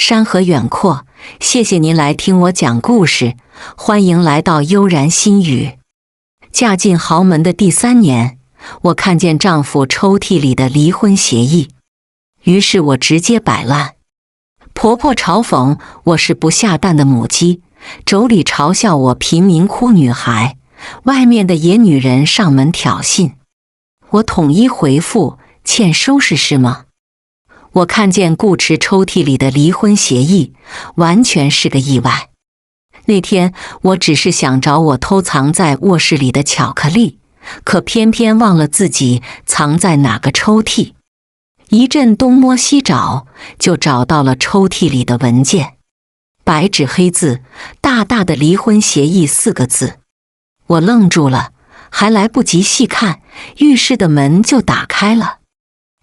山河远阔，谢谢您来听我讲故事，欢迎来到悠然心语。嫁进豪门的第3年，我看见丈夫抽屉里的离婚协议，于是我直接摆烂。婆婆嘲讽我是不下蛋的母鸡，妯娌嘲笑我贫民窟女孩，外面的野女人上门挑衅。我统一回复：欠收拾是吗？我看见顾池抽屉里的离婚协议，完全是个意外。那天我只是想找我偷藏在卧室里的巧克力，可偏偏忘了自己藏在哪个抽屉。一阵东摸西找，就找到了抽屉里的文件，白纸黑字，大大的离婚协议4个字。我愣住了，还来不及细看，浴室的门就打开了。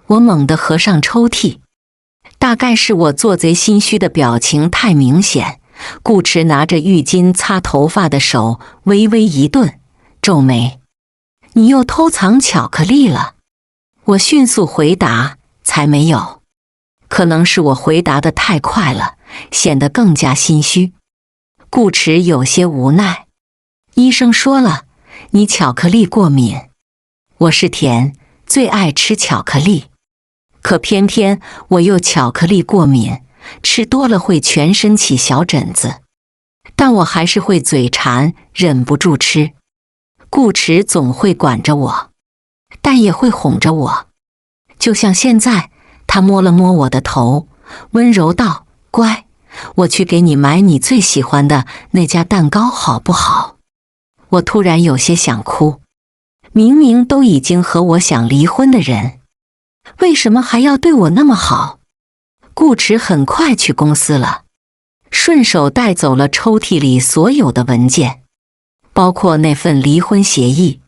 我猛地合上抽屉，大概是我做贼心虚的表情太明显，顾池拿着浴巾擦头发的手微微一顿，皱眉：你又偷藏巧克力了？我迅速回答：才没有。可能是我回答得太快了，显得更加心虚。顾池有些无奈：医生说了，你巧克力过敏。我是甜，最爱吃巧克力。可偏偏我又巧克力过敏，吃多了会全身起小疹子，但我还是会嘴馋，忍不住吃。顾池总会管着我，但也会哄着我。就像现在，他摸了摸我的头，温柔道：乖，我去给你买你最喜欢的那家蛋糕好不好？我突然有些想哭，明明都已经和我想离婚的人，为什么还要对我那么好？顾池很快去公司了，顺手带走了抽屉里所有的文件，包括那份离婚协议。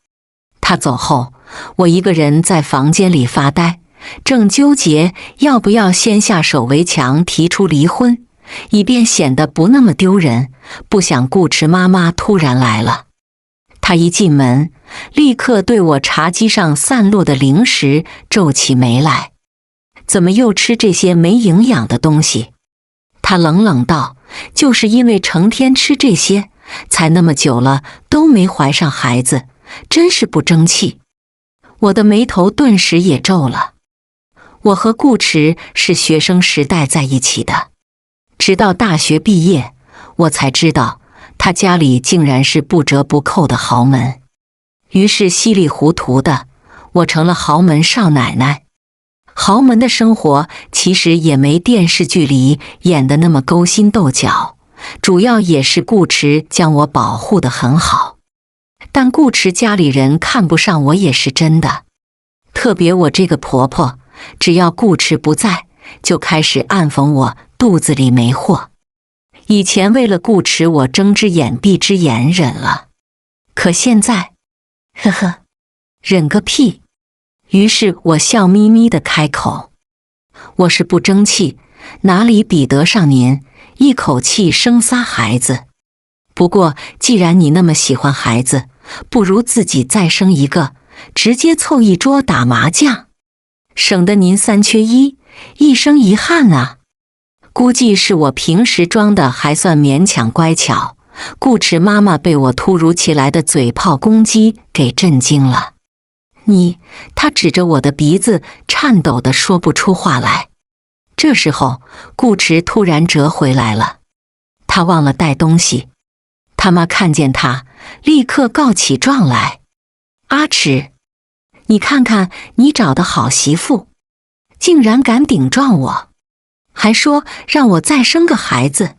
他走后，我一个人在房间里发呆，正纠结要不要先下手为强提出离婚，以便显得不那么丢人，不想顾池妈妈突然来了。她一进门，立刻对我茶几上散落的零食皱起眉来：怎么又吃这些没营养的东西？她冷冷道：就是因为成天吃这些，才那么久了都没怀上孩子，真是不争气。我的眉头顿时也皱了。我和顾池是学生时代在一起的，直到大学毕业，我才知道他家里竟然是不折不扣的豪门。于是稀里糊涂的，我成了豪门少奶奶。豪门的生活其实也没电视剧里演的那么勾心斗角，主要也是顾池将我保护得很好。但顾池家里人看不上我也是真的，特别我这个婆婆，只要顾池不在，就开始暗讽我肚子里没货。以前为了顾池，我睁只眼闭只眼忍了，可现在，呵呵，忍个屁！于是我笑眯眯地开口：我是不争气，哪里比得上您一口气生仨孩子？不过既然你那么喜欢孩子，不如自己再生一个，直接凑一桌打麻将，省得您3缺1，一生遗憾啊。估计是我平时装的还算勉强乖巧，顾池妈妈被我突如其来的嘴炮攻击给震惊了。她指着我的鼻子，颤抖地说不出话来。这时候，顾池突然折回来了，他忘了带东西。他妈看见他，立刻告起状来：阿池，你看看你找的好媳妇，竟然敢顶撞我，还说让我再生个孩子。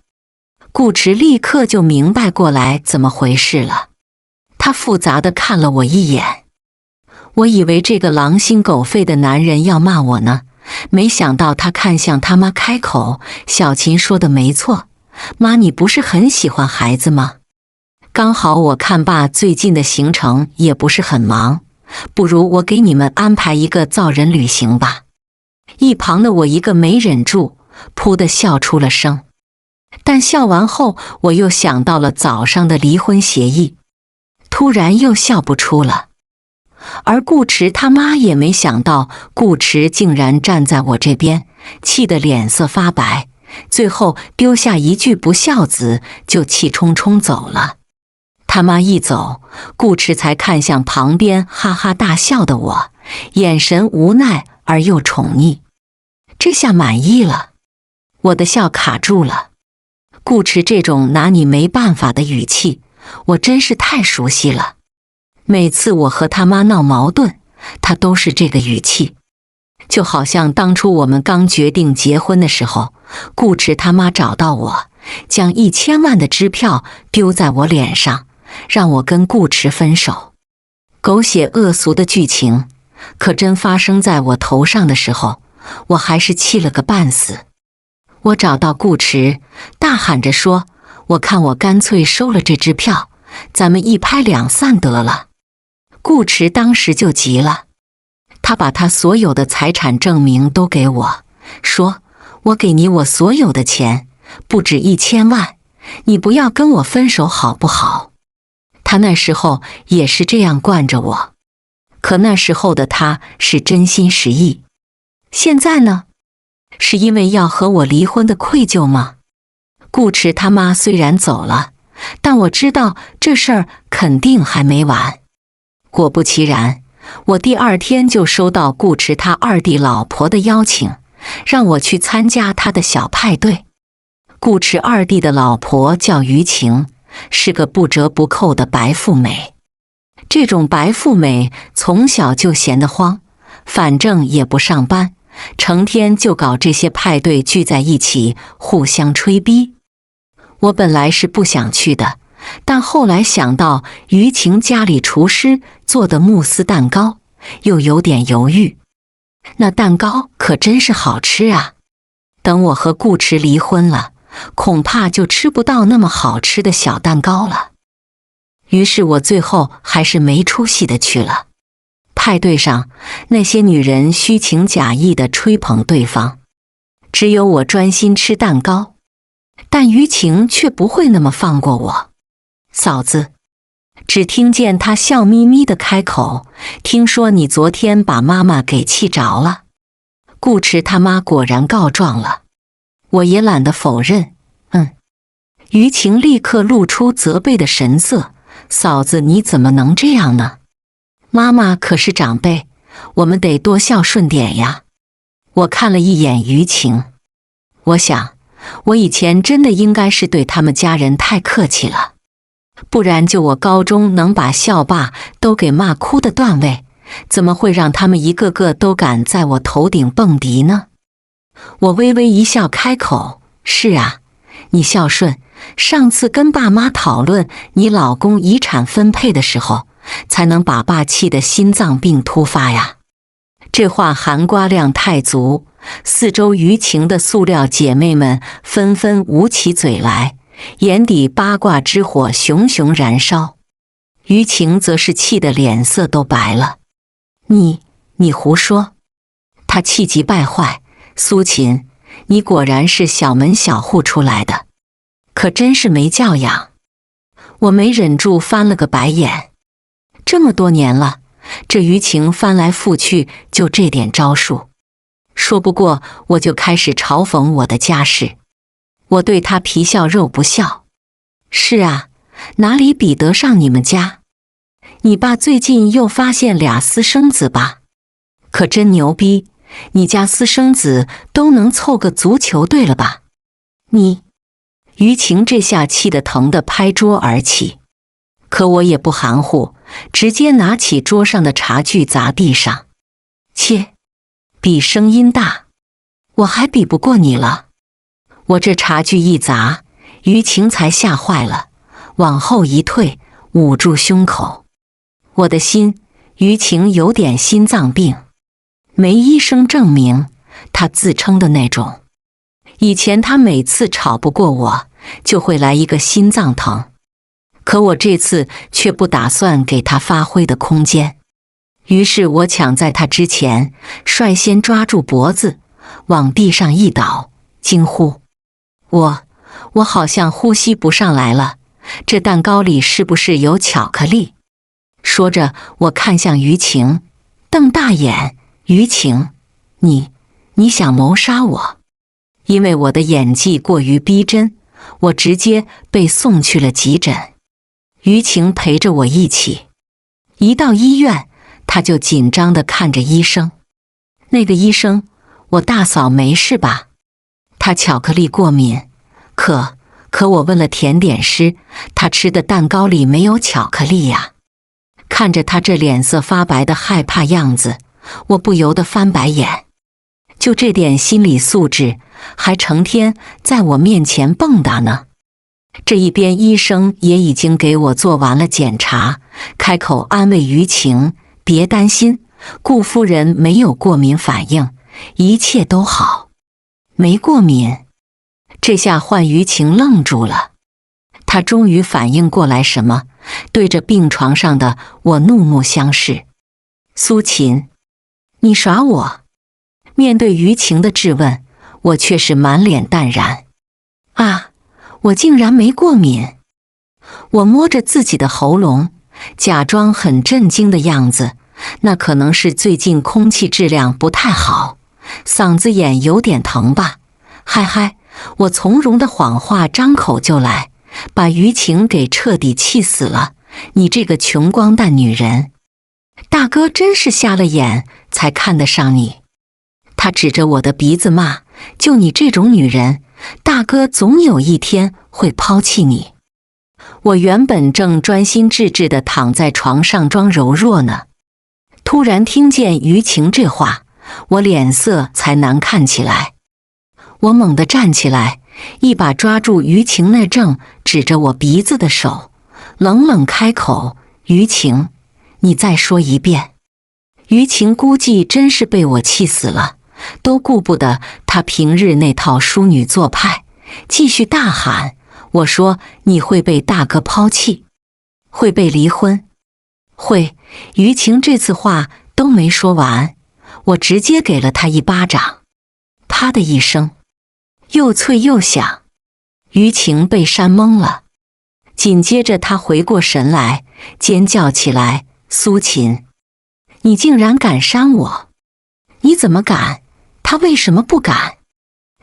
顾池立刻就明白过来怎么回事了，他复杂地看了我一眼。我以为这个狼心狗肺的男人要骂我呢，没想到他看向他妈开口：小琴说的没错，妈，你不是很喜欢孩子吗？刚好我看爸最近的行程也不是很忙，不如我给你们安排一个造人旅行吧。一旁的我一个没忍住，噗地笑出了声。但笑完后，我又想到了早上的离婚协议，突然又笑不出了。而顾池他妈也没想到顾池竟然站在我这边，气得脸色发白，最后丢下一句不孝子，就气冲冲走了。他妈一走，顾迟才看向旁边哈哈大笑的我，眼神无奈而又宠溺。这下满意了，我的笑卡住了。顾迟这种拿你没办法的语气，我真是太熟悉了。每次我和他妈闹矛盾，他都是这个语气。就好像当初我们刚决定结婚的时候，顾迟他妈找到我，将1000万的支票丢在我脸上，让我跟顾迟分手。狗血恶俗的剧情，可真发生在我头上的时候，我还是气了个半死。我找到顾迟，大喊着说：“我看我干脆收了这支票，咱们一拍两散得了。”顾迟当时就急了，他把他所有的财产证明都给我，说：“我给你我所有的钱，不止1000万，你不要跟我分手好不好？”他那时候也是这样惯着我，可那时候的他是真心实意。现在呢？是因为要和我离婚的愧疚吗？顾迟他妈虽然走了，但我知道这事儿肯定还没完。果不其然，我第2天就收到顾迟他2弟老婆的邀请，让我去参加他的小派对。顾迟2弟的老婆叫于晴，是个不折不扣的白富美。这种白富美从小就闲得慌，反正也不上班，成天就搞这些派对，聚在一起互相吹逼。我本来是不想去的，但后来想到于晴家里厨师做的慕斯蛋糕，又有点犹豫。那蛋糕可真是好吃啊！等我和顾迟离婚了，恐怕就吃不到那么好吃的小蛋糕了。于是我最后还是没出息的去了。派对上，那些女人虚情假意地吹捧对方，只有我专心吃蛋糕。但于晴却不会那么放过我。嫂子，只听见她笑眯眯地开口：“听说你昨天把妈妈给气着了。”顾迟他妈果然告状了，我也懒得否认。于晴立刻露出责备的神色：“嫂子，你怎么能这样呢？妈妈可是长辈，我们得多孝顺点呀。”我看了一眼于晴，我想，我以前真的应该是对他们家人太客气了，不然就我高中能把校霸都给骂哭的段位，怎么会让他们一个个都敢在我头顶蹦迪呢？我微微一笑开口：“是啊，你孝顺，上次跟爸妈讨论你老公遗产分配的时候，才能把爸气得心脏病突发呀。”这话含瓜量太足，四周于情的塑料姐妹们纷纷捂起嘴来，眼底八卦之火熊熊燃烧。于情则是气得脸色都白了。你胡说！她气急败坏：“苏秦，你果然是小门小户出来的，可真是没教养！”我没忍住翻了个白眼。这么多年了，这于情翻来覆去就这点招数，说不过我就开始嘲讽我的家世。我对他皮笑肉不笑：“是啊，哪里比得上你们家？你爸最近又发现2私生子吧？可真牛逼，你家私生子都能凑个足球队了吧？你……”于情这下气得疼得拍桌而起，可我也不含糊，直接拿起桌上的茶具砸地上。切，比声音大，我还比不过你了。我这茶具一砸，于情才吓坏了，往后一退，捂住胸口。我的心，于情有点心脏病，没医生证明，他自称的那种。以前他每次吵不过我，就会来一个心脏疼，可我这次却不打算给他发挥的空间。于是我抢在他之前，率先抓住脖子，往地上一倒，惊呼：“我好像呼吸不上来了，这蛋糕里是不是有巧克力？”说着，我看向于情，瞪大眼：“于情，你想谋杀我？因为我的演技过于逼真，我直接被送去了急诊。于晴陪着我一起，一到医院，她就紧张地看着医生。那个医生，我大嫂没事吧？她巧克力过敏，可我问了甜点师，她吃的蛋糕里没有巧克力呀。看着她这脸色发白的害怕样子，我不由得翻白眼。就这点心理素质，还成天在我面前蹦跶呢。这一边医生也已经给我做完了检查，开口安慰于晴，别担心，顾夫人没有过敏反应，一切都好。没过敏？这下换于晴愣住了，她终于反应过来什么，对着病床上的我怒目相视。苏秦，你耍我？面对于晴的质问，我却是满脸淡然。啊，我竟然没过敏！我摸着自己的喉咙，假装很震惊的样子。那可能是最近空气质量不太好，嗓子眼有点疼吧。嗨嗨，我从容的谎话张口就来，把于晴给彻底气死了。你这个穷光蛋女人，大哥真是瞎了眼才看得上你。他指着我的鼻子骂，就你这种女人，大哥总有一天会抛弃你。我原本正专心致志地躺在床上装柔弱呢，突然听见于晴这话，我脸色才难看起来。我猛地站起来，一把抓住于晴那正指着我鼻子的手，冷冷开口，于晴，你再说一遍。于晴估计真是被我气死了，都顾不得她平日那套淑女做派，继续大喊，我说你会被大哥抛弃，会被离婚。会。于晴这次话都没说完，我直接给了她一巴掌，啪的一声，又脆又响。于晴被扇懵了，紧接着她回过神来，尖叫起来，苏秦，你竟然敢扇我！你怎么敢？他为什么不敢？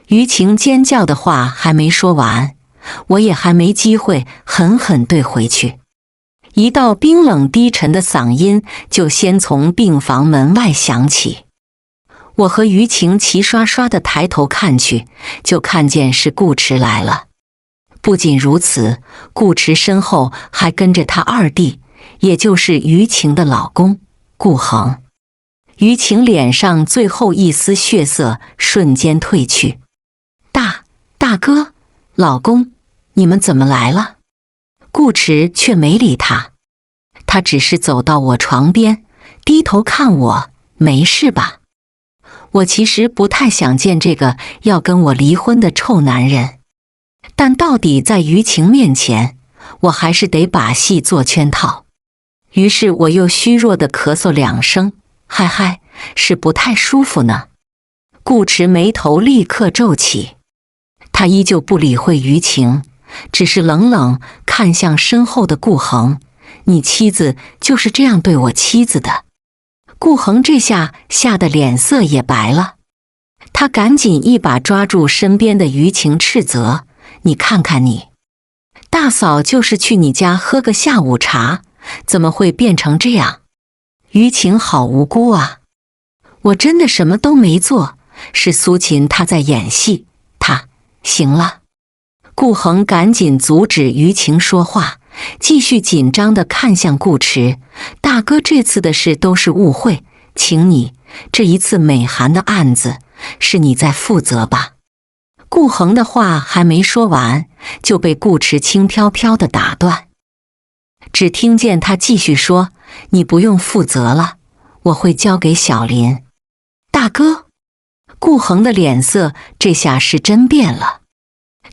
于晴尖叫的话还没说完，我也还没机会狠狠对回去。一道冰冷低沉的嗓音就先从病房门外响起。我和于晴齐刷刷地抬头看去，就看见是顾迟来了。不仅如此，顾迟身后还跟着他二弟，也就是于晴的老公顾恒。于晴脸上最后一丝血色瞬间褪去。大哥，老公，你们怎么来了？顾迟却没理他，他只是走到我床边，低头看我，没事吧？我其实不太想见这个要跟我离婚的臭男人，但到底在于晴面前，我还是得把戏做圈套。于是我又虚弱地咳嗽2声，嗨嗨，是不太舒服呢。顾迟眉头立刻皱起，他依旧不理会于晴，只是冷冷看向身后的顾恒，你妻子就是这样对我妻子的。顾恒这下吓得脸色也白了，他赶紧一把抓住身边的于晴斥责，你看看你，大嫂就是去你家喝个下午茶，怎么会变成这样？于晴好无辜啊，我真的什么都没做，是苏秦他在演戏，他，行了。顾恒赶紧阻止于晴说话，继续紧张地看向顾迟，大哥这次的事都是误会，请你，这一次美涵的案子是你在负责吧？顾恒的话还没说完，就被顾迟轻飘飘地打断，只听见他继续说，你不用负责了，我会交给小林。大哥，顾恒的脸色这下是真变了。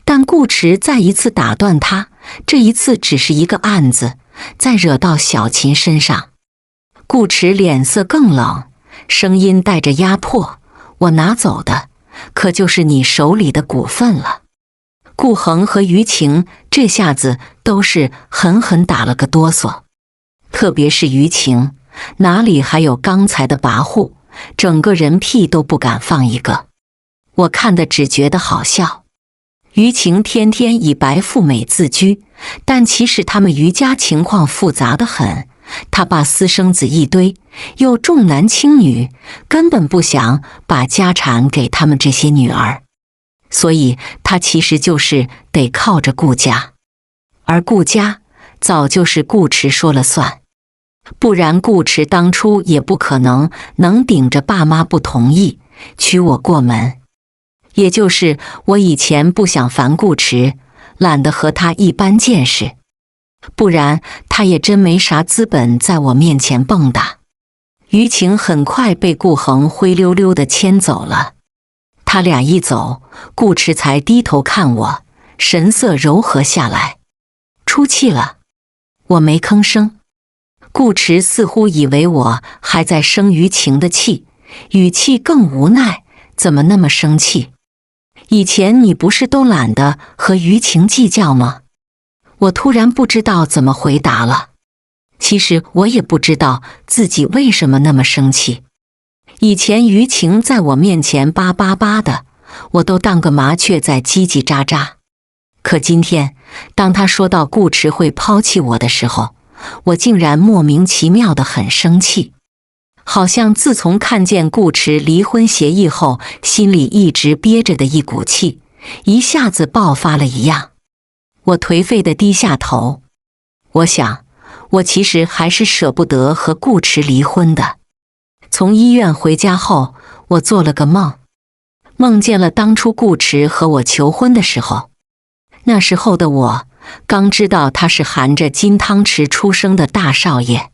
但顾迟再一次打断他，这一次只是一个案子，再惹到小秦身上。顾迟脸色更冷，声音带着压迫，我拿走的可就是你手里的股份了。顾恒和于晴这下子都是狠狠打了个哆嗦，特别是于晴，哪里还有刚才的跋扈，整个人屁都不敢放一个。我看得只觉得好笑。于情天天以白富美自居，但其实他们于家情况复杂得很。他爸私生子一堆，又重男轻女，根本不想把家产给他们这些女儿，所以他其实就是得靠着顾家。而顾家早就是顾池说了算，不然顾池当初也不可能顶着爸妈不同意娶我过门。也就是我以前不想烦顾池，懒得和他一般见识，不然他也真没啥资本在我面前蹦跶。于情很快被顾恒灰溜溜地牵走了，他俩一走，顾池才低头看我，神色柔和下来。出气了？我没吭声。顾池似乎以为我还在生于情的气，语气更无奈，怎么那么生气？以前你不是都懒得和于情计较吗？我突然不知道怎么回答了。其实我也不知道自己为什么那么生气。以前于情在我面前叭叭叭的，我都当个麻雀在叽叽喳喳。可今天，当他说到顾池会抛弃我的时候，我竟然莫名其妙的很生气。好像自从看见顾池离婚协议后，心里一直憋着的一股气，一下子爆发了一样。我颓废地低下头。我想，我其实还是舍不得和顾池离婚的。从医院回家后，我做了个梦，梦见了当初顾池和我求婚的时候。那时候的我，刚知道他是含着金汤匙出生的大少爷。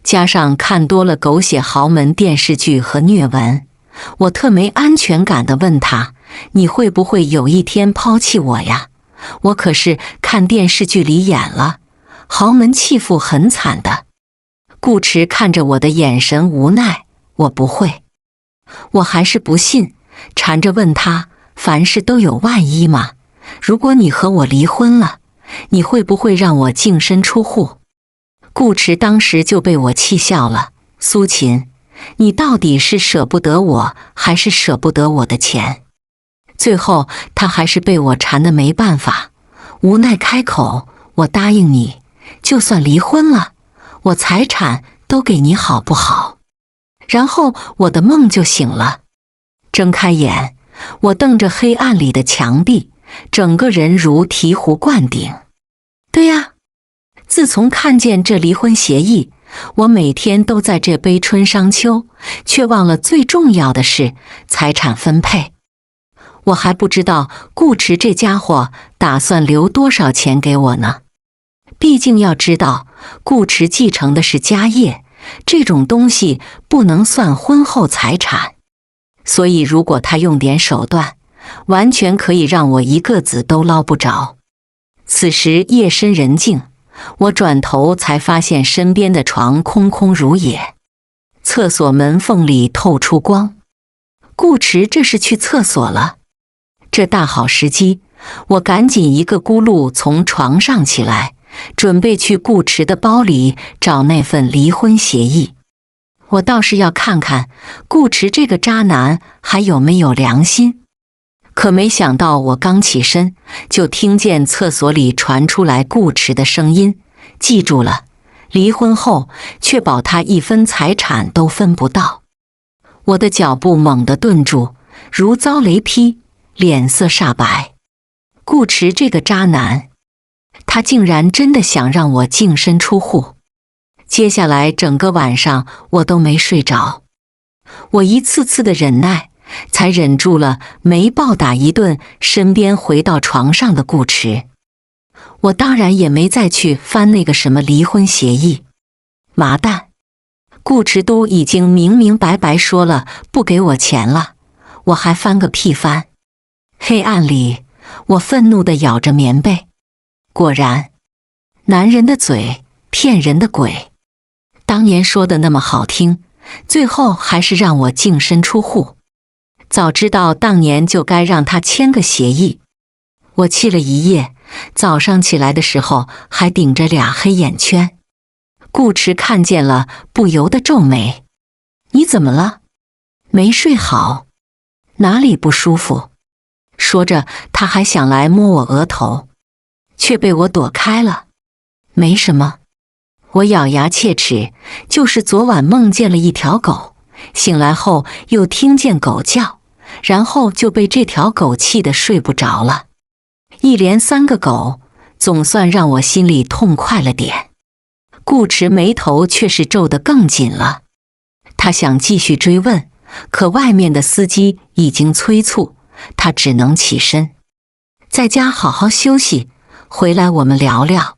加上看多了狗血豪门电视剧和虐文，我特没安全感地问他：“你会不会有一天抛弃我呀？我可是看电视剧里演了，豪门弃妇很惨的。”顾池看着我的眼神无奈：“我不会。”我还是不信，缠着问他：“凡事都有万一嘛，如果你和我离婚了，你会不会让我净身出户？”顾池当时就被我气笑了。苏秦，你到底是舍不得我，还是舍不得我的钱？最后他还是被我缠得没办法，无奈开口：“我答应你，就算离婚了，我财产都给你，好不好？”然后我的梦就醒了。睁开眼，我瞪着黑暗里的墙壁，整个人如醍醐灌顶。对呀，自从看见这离婚协议，我每天都在这悲春伤秋，却忘了最重要的是财产分配。我还不知道顾池这家伙打算留多少钱给我呢。毕竟要知道，顾池继承的是家业，这种东西不能算婚后财产。所以如果他用点手段，完全可以让我一个子都捞不着。此时夜深人静，我转头才发现身边的床空空如也，厕所门缝里透出光。顾池这是去厕所了。这大好时机，我赶紧一个咕噜从床上起来，准备去顾池的包里找那份离婚协议。我倒是要看看顾池这个渣男还有没有良心。可没想到我刚起身，就听见厕所里传出来顾池的声音：“记住了，离婚后确保他一分财产都分不到。”我的脚步猛地顿住，如遭雷劈，脸色煞白。顾池这个渣男，他竟然真的想让我净身出户。接下来整个晚上我都没睡着，我一次次的忍耐，才忍住了没暴打一顿身边回到床上的顾池。我当然也没再去翻那个什么离婚协议。麻蛋，顾池都已经明明白白说了不给我钱了，我还翻个屁翻！黑暗里，我愤怒地咬着棉被。果然，男人的嘴骗人的鬼。当年说的那么好听，最后还是让我净身出户。早知道当年就该让他签个协议。我气了一夜，早上起来的时候还顶着俩黑眼圈。顾池看见了，不由得皱眉：“你怎么了？没睡好？哪里不舒服？说着，他还想来摸我额头，却被我躲开了。没什么，我咬牙切齿，就是昨晚梦见了一条狗，醒来后又听见狗叫，然后就被这条狗气得睡不着了。一连3个狗，总算让我心里痛快了点。顾驰眉头却是皱得更紧了，他想继续追问，可外面的司机已经催促，他只能起身，在家好好休息，回来我们聊聊。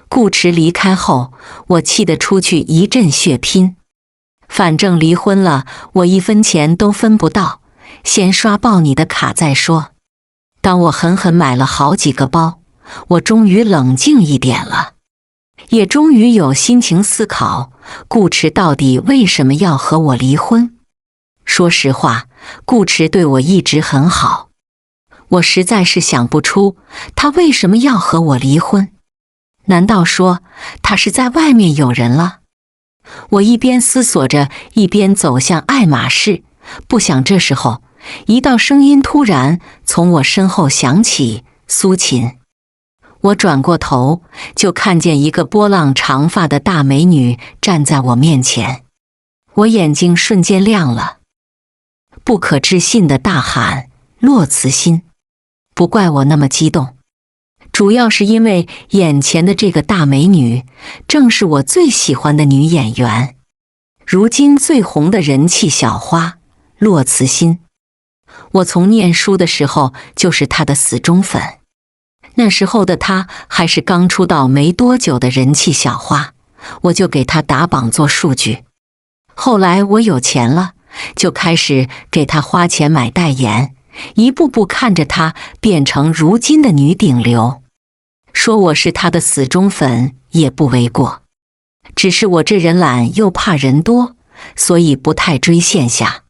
顾驰离开后，我气得出去一阵血拼，反正离婚了，我1分钱都分不到，先刷爆你的卡再说。当我狠狠买了好几个包，我终于冷静一点了，也终于有心情思考顾驰到底为什么要和我离婚。说实话，顾驰对我一直很好，我实在是想不出他为什么要和我离婚。难道说他是在外面有人了？我一边思索着，一边走向爱马仕，不想这时候，一道声音突然从我身后响起：“苏秦。”我转过头，就看见一个波浪长发的大美女站在我面前，我眼睛瞬间亮了，不可置信地大喊：“洛慈欣！”不怪我那么激动，主要是因为眼前的这个大美女正是我最喜欢的女演员，如今最红的人气小花洛慈欣。我从念书的时候就是她的死忠粉，那时候的她还是刚出道没多久的人气小花，我就给她打榜做数据。后来我有钱了，就开始给她花钱买代言，一步步看着她变成如今的女顶流。说我是她的死忠粉也不为过，只是我这人懒又怕人多，所以不太追线下。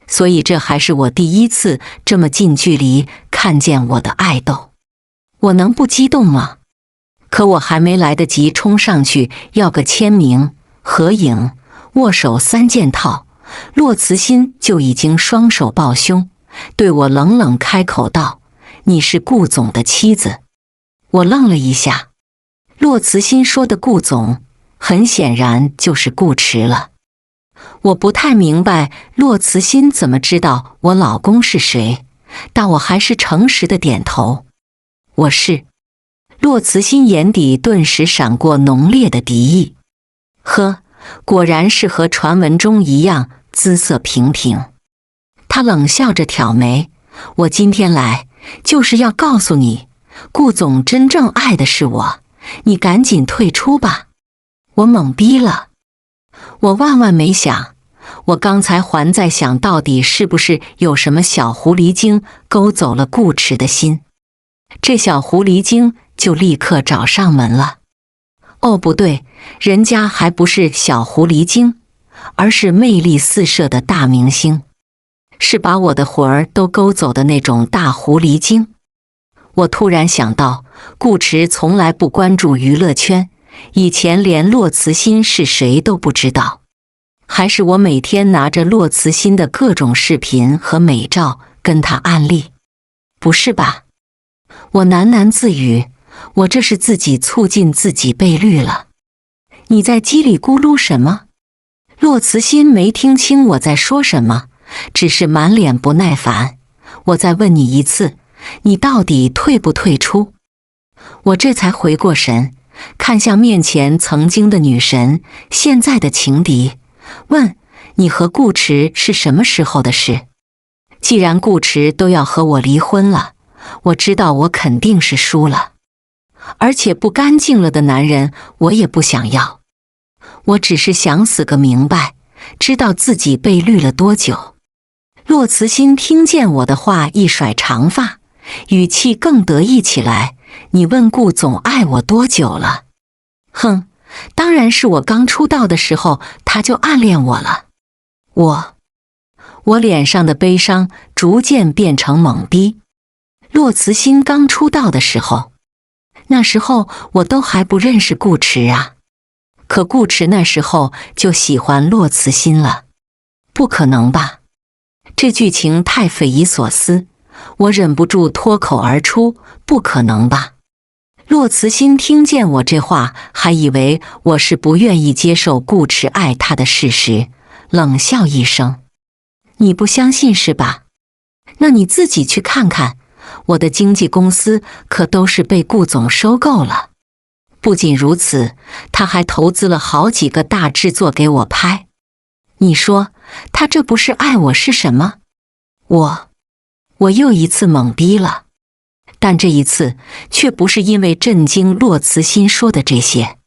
所以这还是我第一次这么近距离看见我的爱豆，我能不激动吗？可我还没来得及冲上去要个签名、合影、握手3件套，洛慈欣就已经双手抱胸，对我冷冷开口道：“你是顾总的妻子。”我愣了一下，洛慈欣说的顾总，很显然就是顾驰了。我不太明白洛慈欣怎么知道我老公是谁，但我还是诚实的点头。我是。洛慈欣眼底顿时闪过浓烈的敌意。呵，果然是和传闻中一样姿色平平。他冷笑着挑眉：“我今天来就是要告诉你，顾总真正爱的是我，你赶紧退出吧。”我懵逼了，我万万没想，我刚才还在想到底是不是有什么小狐狸精勾走了顾驰的心，这小狐狸精就立刻找上门了。哦，不对，人家还不是小狐狸精，而是魅力四射的大明星，是把我的魂儿都勾走的那种大狐狸精。我突然想到，顾驰从来不关注娱乐圈，以前连洛慈欣是谁都不知道，还是我每天拿着洛慈欣的各种视频和美照跟他安利？不是吧？我喃喃自语，我这是自己促进自己被绿了。你在叽里咕噜什么？洛慈欣没听清我在说什么，只是满脸不耐烦。我再问你一次，你到底退不退出？我这才回过神，看向面前曾经的女神，现在的情敌，问：你和顾驰是什么时候的事？既然顾驰都要和我离婚了，我知道我肯定是输了，而且不干净了的男人我也不想要。我只是想死个明白，知道自己被绿了多久。洛慈欣听见我的话，一甩长发，语气更得意起来：你问顾总爱我多久了？哼，当然是我刚出道的时候他就暗恋我了。我脸上的悲伤逐渐变成懵逼。洛慈欣刚出道的时候，那时候我都还不认识顾驰啊。可顾驰那时候就喜欢洛慈欣了？不可能吧？这剧情太匪夷所思，我忍不住脱口而出：不可能吧！骆慈欣听见我这话，还以为我是不愿意接受顾迟爱他的事实，冷笑一声：你不相信是吧？那你自己去看看，我的经纪公司可都是被顾总收购了。不仅如此，他还投资了好几个大制作给我拍。你说他这不是爱我是什么？我又一次懵逼了，但这一次却不是因为震惊骆慈欣说的这些，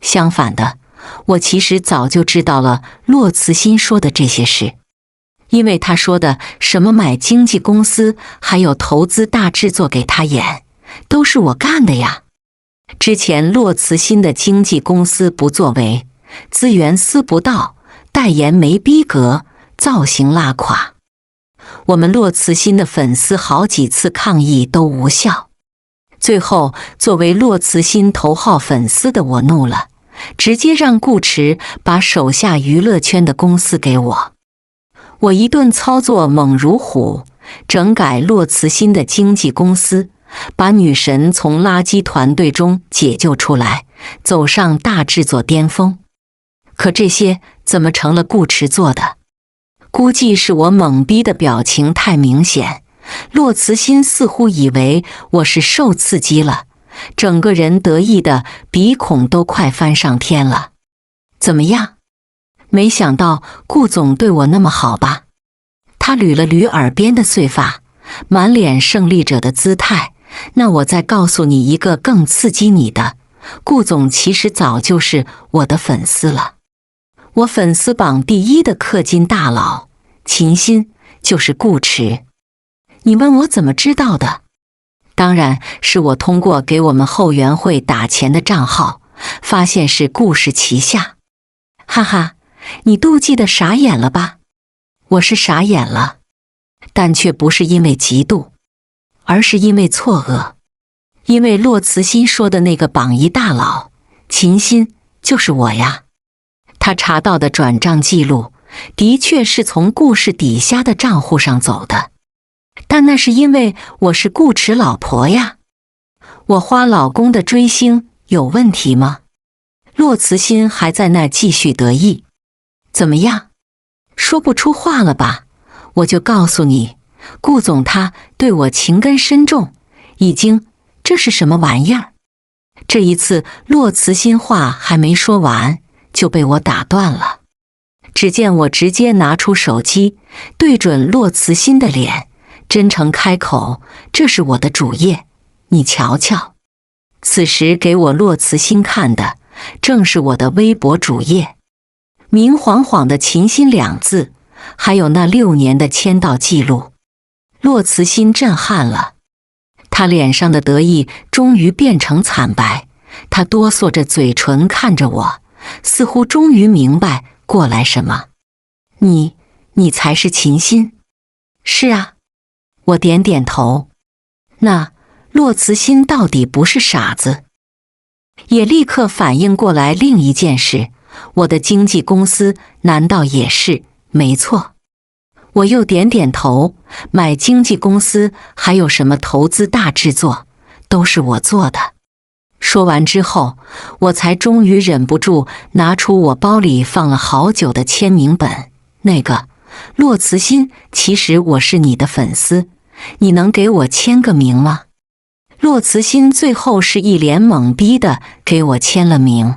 相反的，我其实早就知道了骆慈欣说的这些事，因为他说的什么买经纪公司，还有投资大制作给他演，都是我干的呀。之前骆慈欣的经纪公司不作为，资源私不到，代言没逼格，造型拉垮。我们骆慈欣的粉丝好几次抗议都无效，最后作为骆慈欣头号粉丝的我怒了，直接让顾迟把手下娱乐圈的公司给我。我一顿操作猛如虎，整改骆慈欣的经纪公司，把女神从垃圾团队中解救出来，走上大制作巅峰。可这些怎么成了顾迟做的？估计是我懵逼的表情太明显，骆慈欣似乎以为我是受刺激了，整个人得意的鼻孔都快翻上天了。怎么样？没想到顾总对我那么好吧？他捋了捋耳边的碎发，满脸胜利者的姿态。那我再告诉你一个更刺激你的，顾总其实早就是我的粉丝了。我粉丝榜第1的氪金大佬秦心就是顾迟。你问我怎么知道的？当然是我通过给我们后援会打钱的账号，发现是顾氏旗下。哈哈，你妒忌的傻眼了吧？我是傻眼了，但却不是因为嫉妒，而是因为错愕。因为骆慈欣说的那个榜1大佬秦心就是我呀。他查到的转账记录的确是从顾氏底下的账户上走的，但那是因为我是顾迟老婆呀。我花老公的追星有问题吗？骆慈欣还在那继续得意。怎么样？说不出话了吧？我就告诉你，顾总他对我情根深重，已经，这是什么玩意儿？这一次骆慈欣话还没说完，就被我打断了。只见我直接拿出手机，对准骆慈欣的脸，真诚开口：这是我的主页，你瞧瞧。此时给我骆慈欣看的，正是我的微博主页，明晃晃的秦心2字，还有那6年的签到记录。骆慈欣震撼了，他脸上的得意终于变成惨白，他哆嗦着嘴唇看着我，似乎终于明白过来什么。你才是秦心？是啊，我点点头。那骆慈欣到底不是傻子。也立刻反应过来另一件事，我的经纪公司难道也是？没错。我又点点头，买经纪公司还有什么投资大制作，都是我做的。说完之后，我才终于忍不住拿出我包里放了好久的签名本。那个，骆慈欣，其实我是你的粉丝，你能给我签个名吗？骆慈欣最后是一脸懵逼的给我签了名，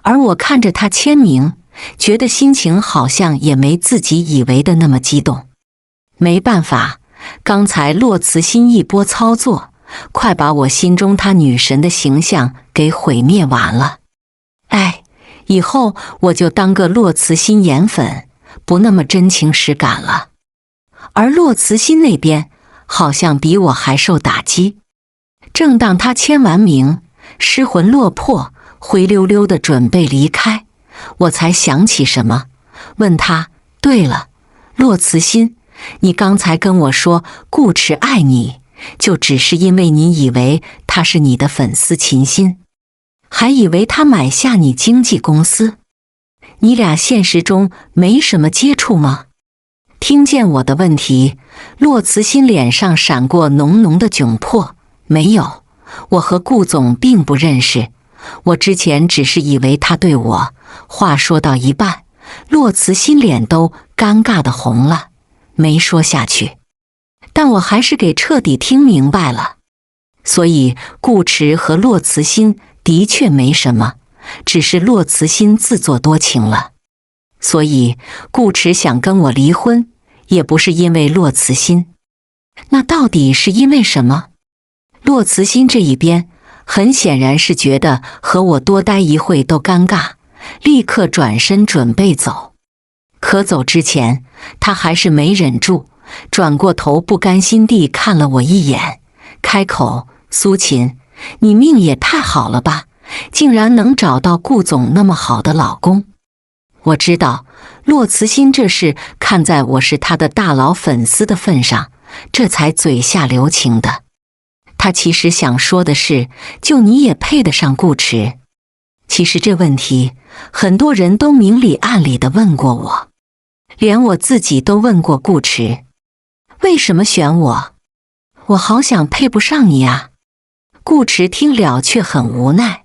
而我看着他签名，觉得心情好像也没自己以为的那么激动。没办法，刚才骆慈欣一波操作，快把我心中她女神的形象给毁灭完了。哎，以后我就当个骆慈欣颜粉，不那么真情实感了。而骆慈欣那边好像比我还受打击。正当他签完名，失魂落魄，灰溜溜的准备离开，我才想起什么，问他：对了，骆慈欣，你刚才跟我说顾迟爱你，就只是因为你以为他是你的粉丝秦心，还以为他买下你经纪公司？你俩现实中没什么接触吗？听见我的问题，骆慈欣脸上闪过浓浓的窘迫。没有，我和顾总并不认识，我之前只是以为他对我……话说到一半，骆慈欣脸都尴尬的红了，没说下去。但我还是给彻底听明白了。所以顾迟和骆慈欣的确没什么，只是骆慈欣自作多情了。所以顾迟想跟我离婚，也不是因为骆慈欣。那到底是因为什么？骆慈欣这一边很显然是觉得和我多待一会都尴尬，立刻转身准备走。可走之前，他还是没忍住，转过头不甘心地看了我一眼，开口：“苏秦，你命也太好了吧，竟然能找到顾总那么好的老公。”我知道骆慈欣这是看在我是他的大佬粉丝的份上，这才嘴下留情的。他其实想说的是，就你也配得上顾迟。其实这问题很多人都明里暗里地问过我，连我自己都问过顾迟，为什么选我？我好想配不上你啊。顾迟听了却很无奈，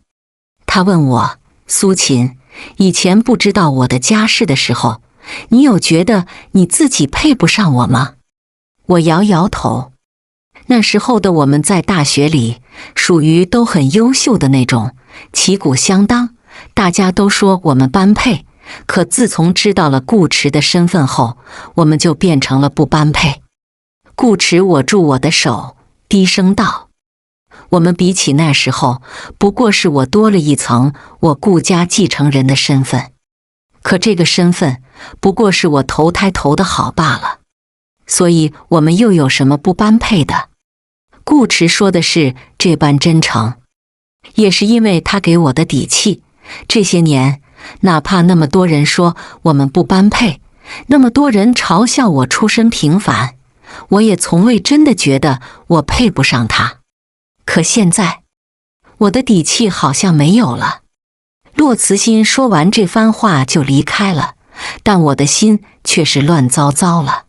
他问我：苏秦，以前不知道我的家世的时候，你有觉得你自己配不上我吗？我摇摇头。那时候的我们在大学里属于都很优秀的那种，旗鼓相当，大家都说我们般配。可自从知道了顾迟的身份后，我们就变成了不般配。顾迟握住我的手，低声道：我们比起那时候，不过是我多了一层我顾家继承人的身份，可这个身份不过是我投胎投得好罢了，所以我们又有什么不般配的？顾迟说的是这般真诚，也是因为他给我的底气。这些年，哪怕那么多人说我们不般配，那么多人嘲笑我出身平凡，我也从未真的觉得我配不上他。可现在，我的底气好像没有了。骆慈欣说完这番话就离开了，但我的心却是乱糟糟了，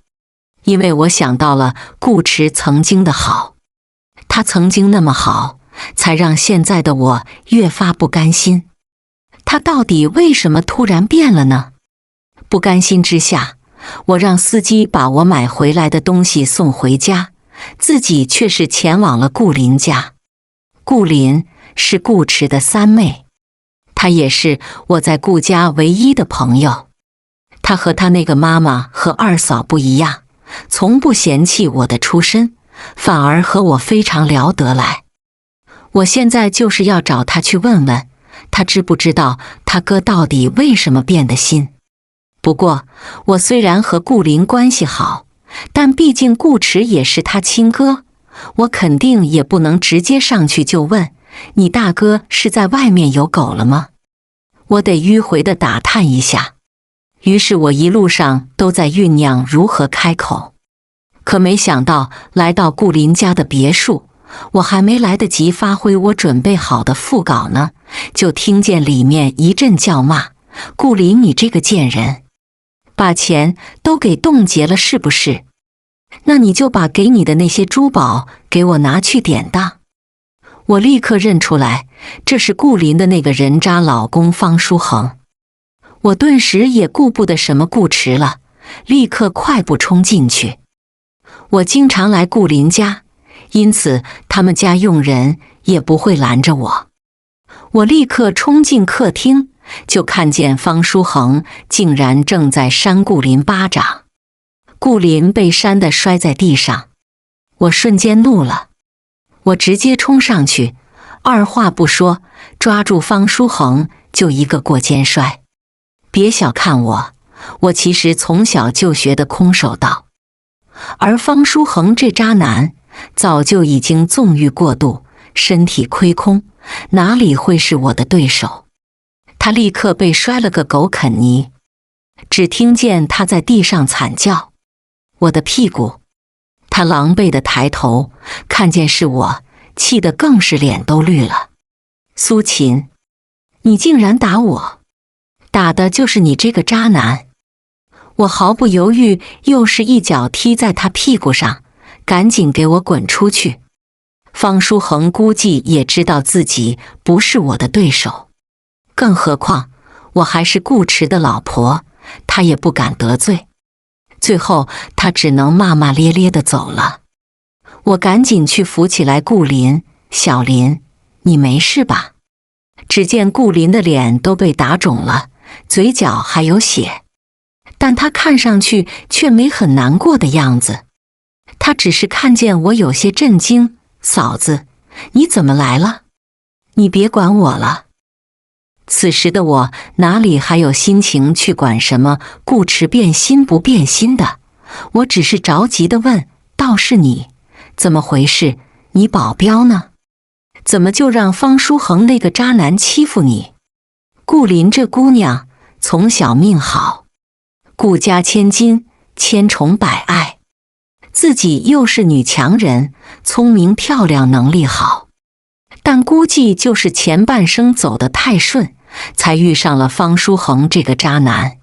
因为我想到了顾迟曾经的好，他曾经那么好，才让现在的我越发不甘心。他到底为什么突然变了呢？不甘心之下，我让司机把我买回来的东西送回家，自己却是前往了顾林家。顾林是顾迟的三妹，她也是我在顾家唯一的朋友。她和她那个妈妈和二嫂不一样，从不嫌弃我的出身，反而和我非常聊得来。我现在就是要找她去问问，她知不知道她哥到底为什么变的心。不过我虽然和顾林关系好，但毕竟顾迟也是他亲哥，我肯定也不能直接上去就问你大哥是在外面有狗了吗？我得迂回地打探一下。于是我一路上都在酝酿如何开口，可没想到来到顾林家的别墅，我还没来得及发挥我准备好的副稿呢，就听见里面一阵叫骂：顾林，你这个贱人，把钱都给冻结了是不是？那你就把给你的那些珠宝给我拿去典当。我立刻认出来，这是顾林的那个人渣老公方书恒。我顿时也顾不得什么顾迟了，立刻快步冲进去。我经常来顾林家，因此他们家佣人也不会拦着我。我立刻冲进客厅，就看见方书恒竟然正在扇顾林巴掌。顾林被扇得摔在地上，我瞬间怒了，我直接冲上去，二话不说，抓住方书恒就一个过肩摔。别小看我，我其实从小就学的空手道，而方书恒这渣男早就已经纵欲过度，身体亏空，哪里会是我的对手？他立刻被摔了个狗啃泥，只听见他在地上惨叫：我的屁股！他狼狈地抬头，看见是我，气得更是脸都绿了。苏秦，你竟然打我！打的就是你这个渣男！我毫不犹豫，又是一脚踢在他屁股上，赶紧给我滚出去。方书恒估计也知道自己不是我的对手，更何况我还是顾迟的老婆，他也不敢得罪。最后他只能骂骂咧咧地走了。我赶紧去扶起来顾林，小林，你没事吧？只见顾林的脸都被打肿了，嘴角还有血，但他看上去却没很难过的样子。他只是看见我有些震惊，嫂子，你怎么来了？你别管我了。此时的我哪里还有心情去管什么顾迟变心不变心的，我只是着急地问，倒是你，怎么回事？你保镖呢？怎么就让方书恒那个渣男欺负你？顾林这姑娘从小命好，顾家千金，千宠百爱，自己又是女强人，聪明漂亮，能力好，但估计就是前半生走得太顺，才遇上了方书恒这个渣男。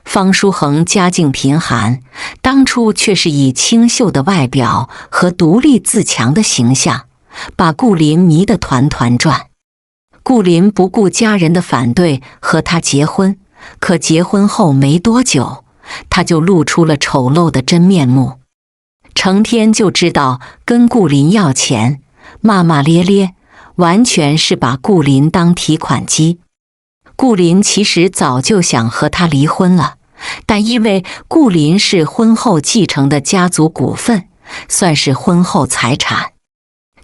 方书恒家境贫寒，当初却是以清秀的外表和独立自强的形象，把顾林迷得团团转。顾林不顾家人的反对和他结婚，可结婚后没多久，他就露出了丑陋的真面目，成天就知道跟顾林要钱，骂骂咧咧，完全是把顾林当提款机。顾林其实早就想和他离婚了，但因为顾林是婚后继承的家族股份，算是婚后财产，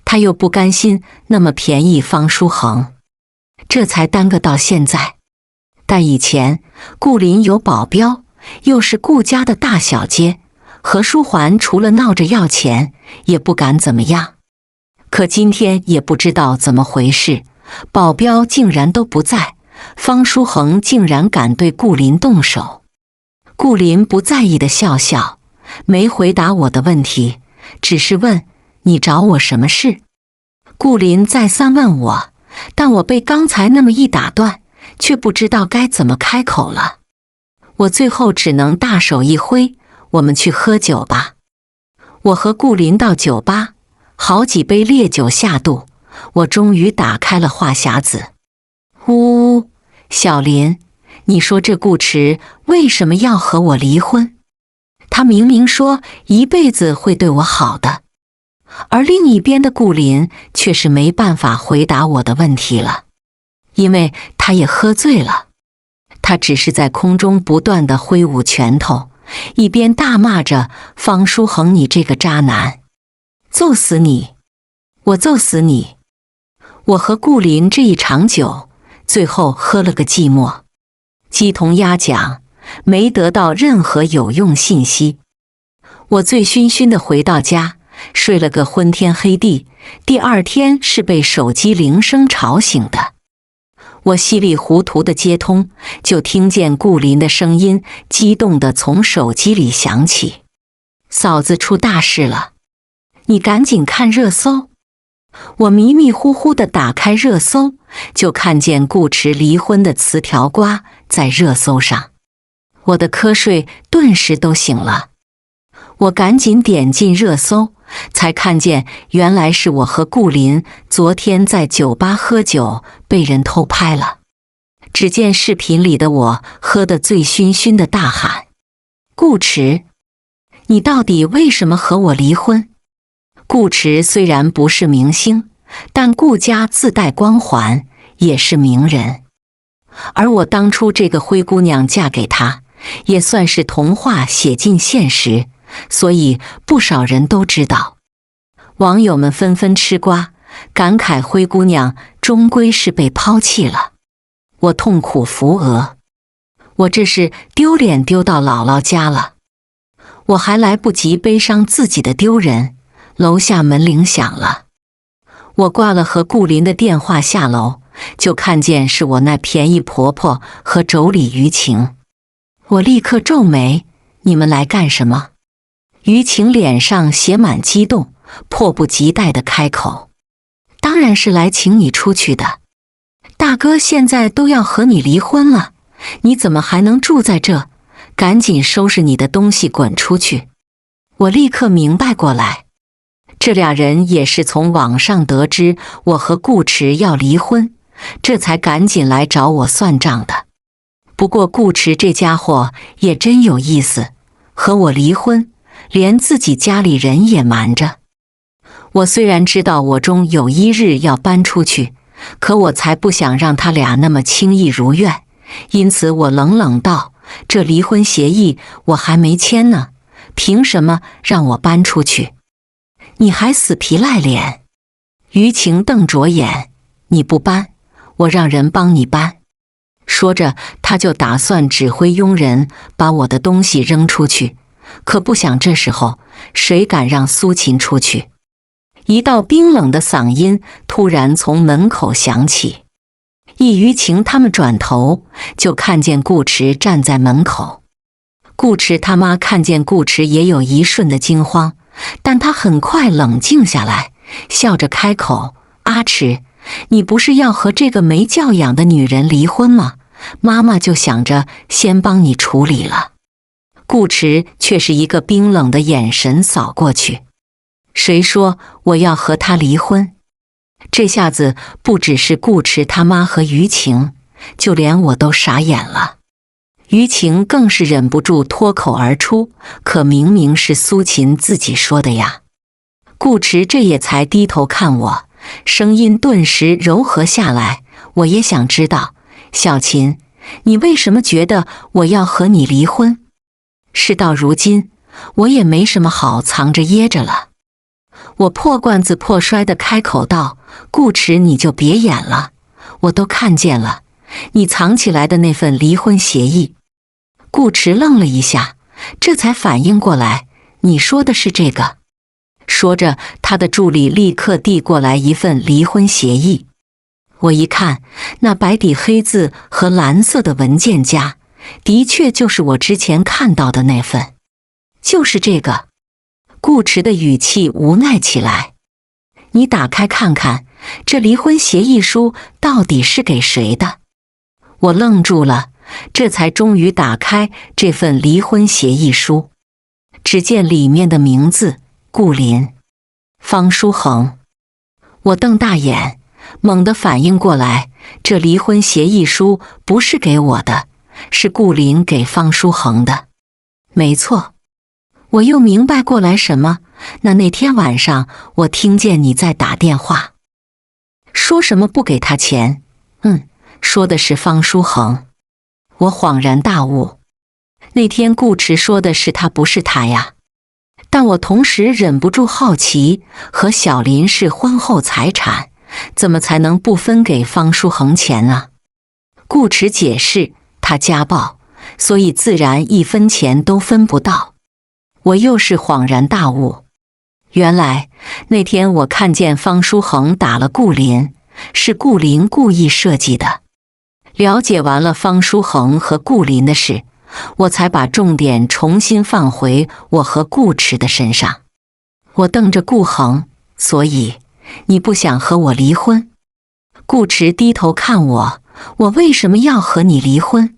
他又不甘心那么便宜方书恒，这才耽搁到现在。但以前顾林有保镖，又是顾家的大小姐，何书桓除了闹着要钱，也不敢怎么样。可今天也不知道怎么回事，保镖竟然都不在，方书恒竟然敢对顾林动手。顾林不在意的笑笑，没回答我的问题，只是问，你找我什么事？顾林再三问我，但我被刚才那么一打断，却不知道该怎么开口了。我最后只能大手一挥，我们去喝酒吧。我和顾林到酒吧，好几杯烈酒下肚，我终于打开了话匣子。呜，小林，你说这顾迟为什么要和我离婚？他明明说一辈子会对我好的。而另一边的顾林却是没办法回答我的问题了，因为他也喝醉了。他只是在空中不断地挥舞拳头，一边大骂着方书恒，你这个渣男，揍死你，我揍死你。我和顾林这一场酒最后喝了个寂寞，鸡同鸭讲，没得到任何有用信息。我醉醺醺地回到家，睡了个昏天黑地，第二天是被手机铃声吵醒的。我稀里糊涂地接通，就听见顾林的声音激动地从手机里响起，嫂子出大事了，你赶紧看热搜。我迷迷糊糊地打开热搜，就看见顾迟离婚的词条挂在热搜上，我的瞌睡顿时都醒了。我赶紧点进热搜，才看见原来是我和顾林昨天在酒吧喝酒被人偷拍了。只见视频里的我喝得醉醺醺的大喊，顾迟，你到底为什么和我离婚？顾迟虽然不是明星，但顾家自带光环，也是名人。而我当初这个灰姑娘嫁给他，也算是童话写进现实，所以不少人都知道。网友们纷纷吃瓜，感慨灰姑娘终归是被抛弃了。我痛苦扶额，我这是丢脸丢到姥姥家了。我还来不及悲伤自己的丢人，楼下门铃响了。我挂了和顾林的电话，下楼就看见是我那便宜婆婆和妯娌于晴。我立刻皱眉，你们来干什么？于晴脸上写满激动，迫不及待地开口，当然是来请你出去的。大哥现在都要和你离婚了，你怎么还能住在这？赶紧收拾你的东西滚出去。我立刻明白过来，这俩人也是从网上得知我和顾池要离婚，这才赶紧来找我算账的。不过顾池这家伙也真有意思，和我离婚，连自己家里人也瞒着。我虽然知道我终有一日要搬出去，可我才不想让他俩那么轻易如愿，因此我冷冷道：这离婚协议我还没签呢，凭什么让我搬出去？你还死皮赖脸！于情瞪着眼：你不搬，我让人帮你搬。说着，他就打算指挥佣人把我的东西扔出去，可不想这时候谁敢让苏秦出去？一道冰冷的嗓音突然从门口响起，于情他们转头就看见顾池站在门口。顾池他妈看见顾池也有一瞬的惊慌，但他很快冷静下来，笑着开口：阿池，你不是要和这个没教养的女人离婚吗？妈妈就想着先帮你处理了。顾池却是一个冰冷的眼神扫过去。谁说我要和他离婚？这下子不只是顾池他妈和于情，就连我都傻眼了。于情更是忍不住脱口而出：可明明是苏秦自己说的呀！顾池这也才低头看我，声音顿时柔和下来：我也想知道，小秦，你为什么觉得我要和你离婚？事到如今，我也没什么好藏着掖着了。我破罐子破摔地开口道：顾池，你就别演了，我都看见了，你藏起来的那份离婚协议。顾池愣了一下，这才反应过来，你说的是这个。说着，他的助理立刻递过来一份离婚协议。我一看，那白底黑字和蓝色的文件夹，的确就是我之前看到的那份，就是这个。顾池的语气无奈起来：你打开看看，这离婚协议书到底是给谁的？我愣住了，这才终于打开这份离婚协议书，只见里面的名字：顾林、方书恒。我瞪大眼，猛地反应过来，这离婚协议书不是给我的，是顾林给方书恒的。没错。我又明白过来什么，那天晚上我听见你在打电话，说什么不给他钱，说的是方书恒。我恍然大悟，那天顾池说的是他不是他呀。但我同时忍不住好奇，和小林是婚后财产，怎么才能不分给方书恒钱啊？顾池解释，他家暴，所以自然一分钱都分不到。我又是恍然大悟，原来那天我看见方书恒打了顾林，是顾林故意设计的。了解完了方书恒和顾林的事，我才把重点重新放回我和顾池的身上。我瞪着顾恒，所以你不想和我离婚？顾池低头看我，我为什么要和你离婚？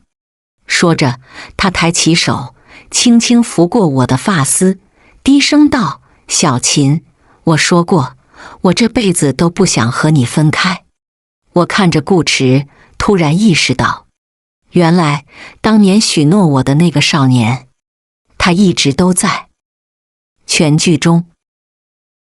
说着，他抬起手，轻轻拂过我的发丝，低声道：小秦，我说过，我这辈子都不想和你分开。我看着顾池，突然意识到，原来当年许诺我的那个少年，他一直都在。全剧终。